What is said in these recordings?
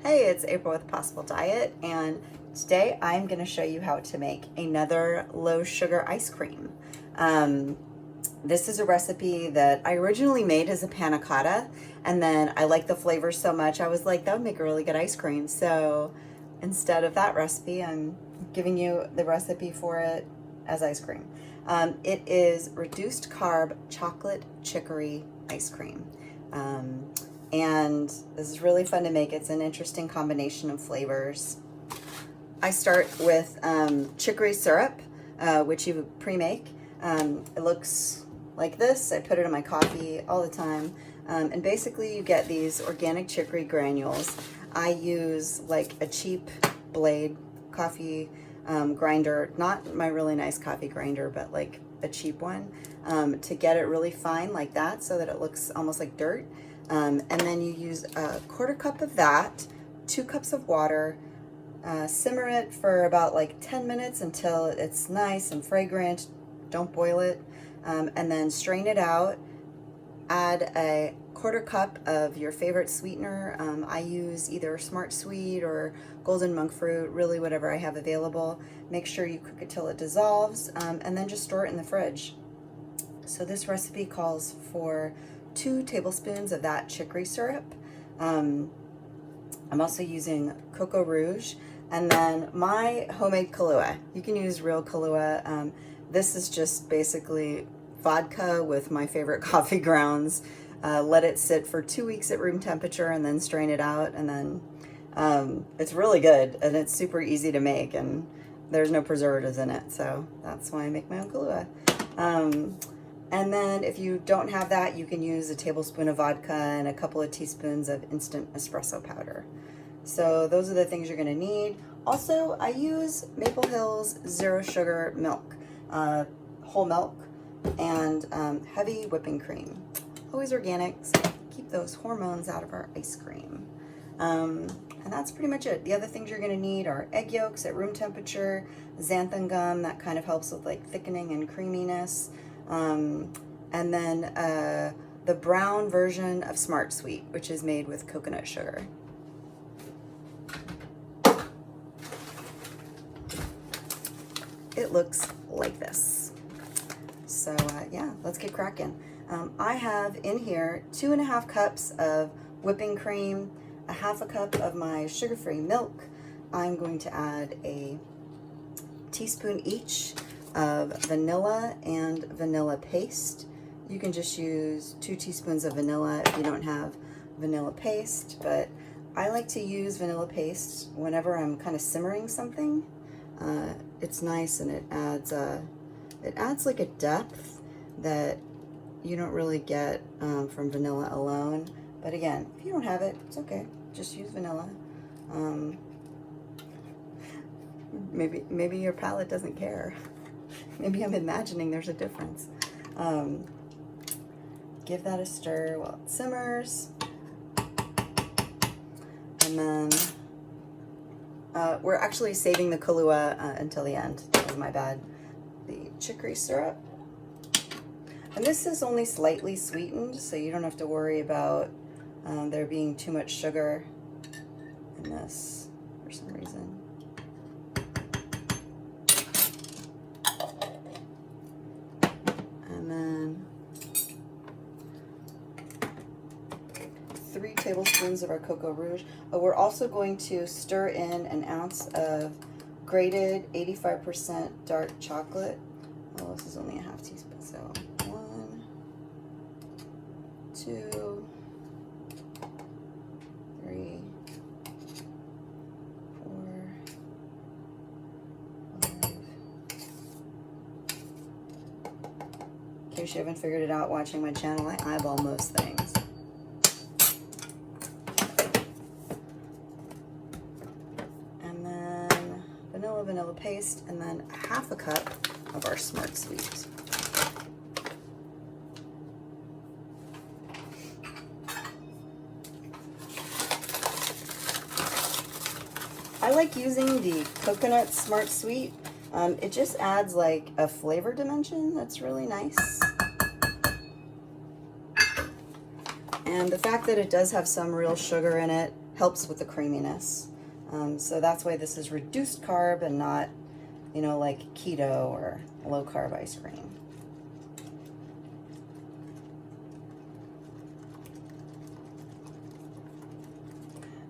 Hey, it's April with Possible Diet, and today I'm going to show you how to make another low sugar ice cream. This is a recipe that I originally made as a panna cotta, and then I liked the flavor so much I was like, that would make a really good ice cream. So instead of that recipe, I'm giving you the recipe for it as ice cream. It is reduced carb chocolate chicory ice cream. And this is really fun to make. It's an interesting combination of flavors. I start with chicory syrup, which you pre-make. It looks like this. I put it in my coffee all the time. And basically you get these organic chicory granules. I use like a cheap blade coffee grinder, not my really nice coffee grinder, but like a cheap one, to get it really fine like that so that it looks almost like dirt. And then you use a 1/4 cup of that, 2 cups of water, simmer it for about like 10 minutes until it's nice and fragrant. Don't boil it. And then strain it out. Add a 1/4 cup of your favorite sweetener. I use either Smart Sweet or Golden Monk Fruit, really whatever I have available. Make sure you cook it till it dissolves, and then just store it in the fridge. So this recipe calls for 2 tablespoons of that chicory syrup. I'm also using cocoa rouge, and then my homemade Kahlua. You can use real Kahlua. This is just basically vodka with my favorite coffee grounds. Let it sit for 2 weeks at room temperature and then strain it out, and then it's really good, and it's super easy to make, and there's no preservatives in it, so that's why I make my own Kahlua. And then if you don't have that, you can use a tablespoon of vodka and a couple of teaspoons of instant espresso powder. So those are the things you're gonna need. Also, I use Maple Hill's zero sugar milk, whole milk, and heavy whipping cream. Always organic, so keep those hormones out of our ice cream. And that's pretty much it. The other things you're gonna need are egg yolks at room temperature, xanthan gum, that kind of helps with like thickening and creaminess. And then the brown version of Smart Sweet, which is made with coconut sugar. It looks like this. So yeah, let's get cracking. I have in here 2½ cups of whipping cream, 1/2 cup of my sugar-free milk. I'm going to add a teaspoon each of vanilla and vanilla paste. You can just use 2 teaspoons of vanilla if you don't have vanilla paste, but I like to use vanilla paste whenever I'm kind of simmering something. It's nice, and it adds like a depth that you don't really get from vanilla alone. But again, if you don't have it, it's okay. Just use vanilla. Maybe your palate doesn't care. Maybe I'm imagining there's a difference. Give that a stir while it simmers. And then we're actually saving the Kahlua until the end. That was my bad. The chicory syrup. And this is only slightly sweetened, so you don't have to worry about there being too much sugar in this for some reason. And then 3 tablespoons of our cocoa rouge. We're also going to stir in 1 ounce of grated 85% dark chocolate. Well, this is only 1/2 teaspoon, so 1, 2, 3, 4, 5. In case you haven't figured it out watching my channel, I eyeball most things. And then vanilla paste, and then 1/2 cup of our Smart Sweet. I like using the coconut Smart Sweet. It just adds like a flavor dimension that's really nice. And the fact that it does have some real sugar in it helps with the creaminess. So that's why this is reduced carb and not, you know, like keto or low carb ice cream.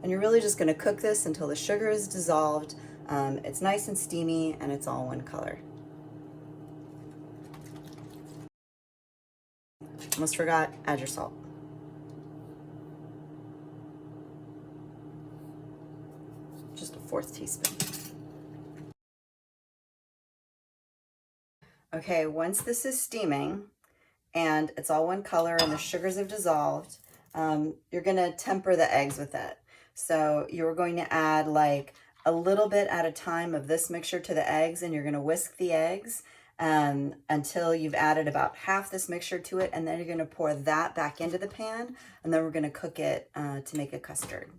And you're really just gonna cook this until the sugar is dissolved. It's nice and steamy and it's all one color. Almost forgot, add your salt. Just a 1/4 teaspoon. Okay, once this is steaming and it's all one color and the sugars have dissolved, you're gonna temper the eggs with it. So you're going to add like a little bit at a time of this mixture to the eggs, and you're gonna whisk the eggs until you've added about half this mixture to it, and then you're gonna pour that back into the pan, and then we're gonna cook it to make a custard.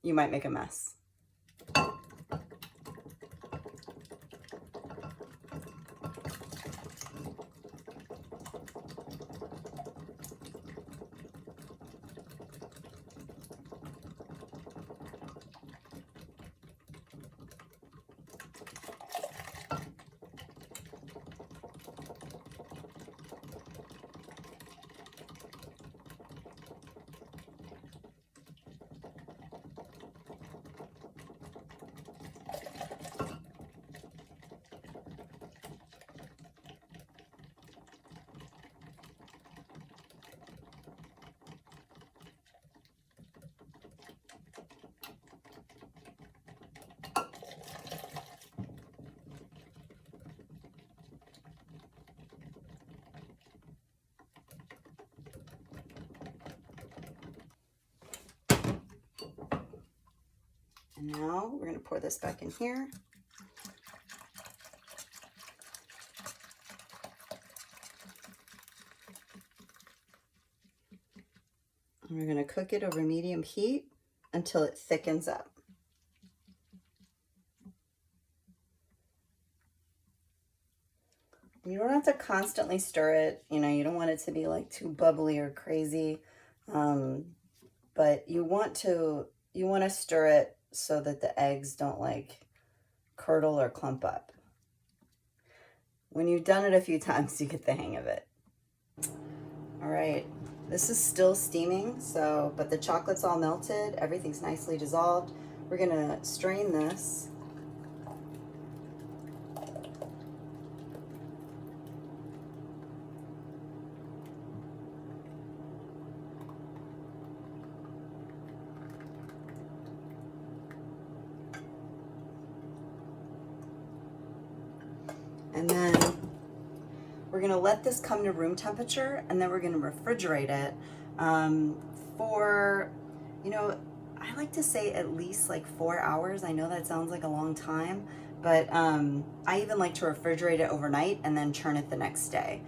You might make a mess. And now we're going to pour this back in here. And we're going to cook it over medium heat until it thickens up. You don't have to constantly stir it. You know, you don't want it to be like too bubbly or crazy. But you want to stir it so that the eggs don't like curdle or clump up. When you've done it a few times, you get the hang of it. All right, this is still steaming, but the chocolate's all melted, everything's nicely dissolved. We're gonna strain this. And then we're going to let this come to room temperature, and then we're going to refrigerate it for, you know, I like to say at least like 4 hours. I know that sounds like a long time, but I even like to refrigerate it overnight and then churn it the next day.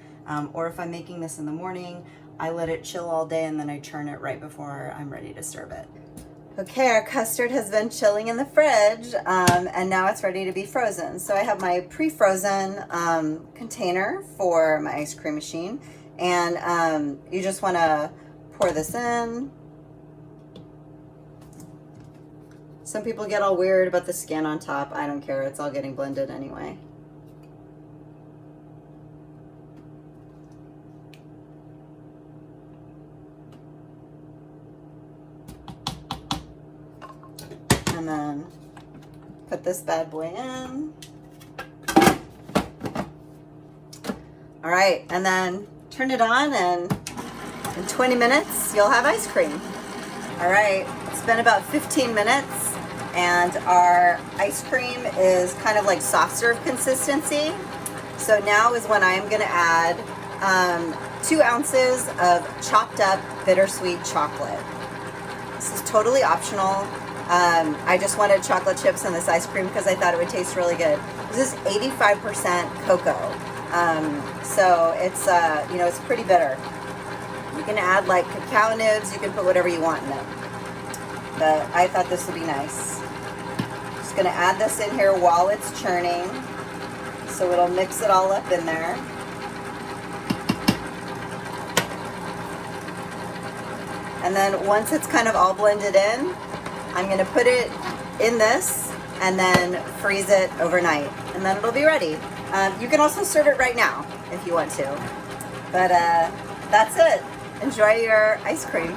Or if I'm making this in the morning, I let it chill all day and then I churn it right before I'm ready to serve it. Okay, our custard has been chilling in the fridge, and now it's ready to be frozen. So I have my pre-frozen container for my ice cream machine, and you just want to pour this in. Some people get all weird about the skin on top. I don't care, it's all getting blended anyway. And then put this bad boy in. All right, and then turn it on, and in 20 minutes, you'll have ice cream. All right, it's been about 15 minutes, and our ice cream is kind of like soft serve consistency. So now is when I'm gonna add 2 ounces of chopped up bittersweet chocolate. This is totally optional. I just wanted chocolate chips in this ice cream because I thought it would taste really good. This is 85% cocoa. So it's, you know, it's pretty bitter. You can add like cacao nibs, you can put whatever you want in it. But I thought this would be nice. Just gonna add this in here while it's churning, so it'll mix it all up in there. And then once it's kind of all blended in, I'm gonna put it in this and then freeze it overnight, and then it'll be ready. You can also serve it right now if you want to. But that's it. Enjoy your ice cream.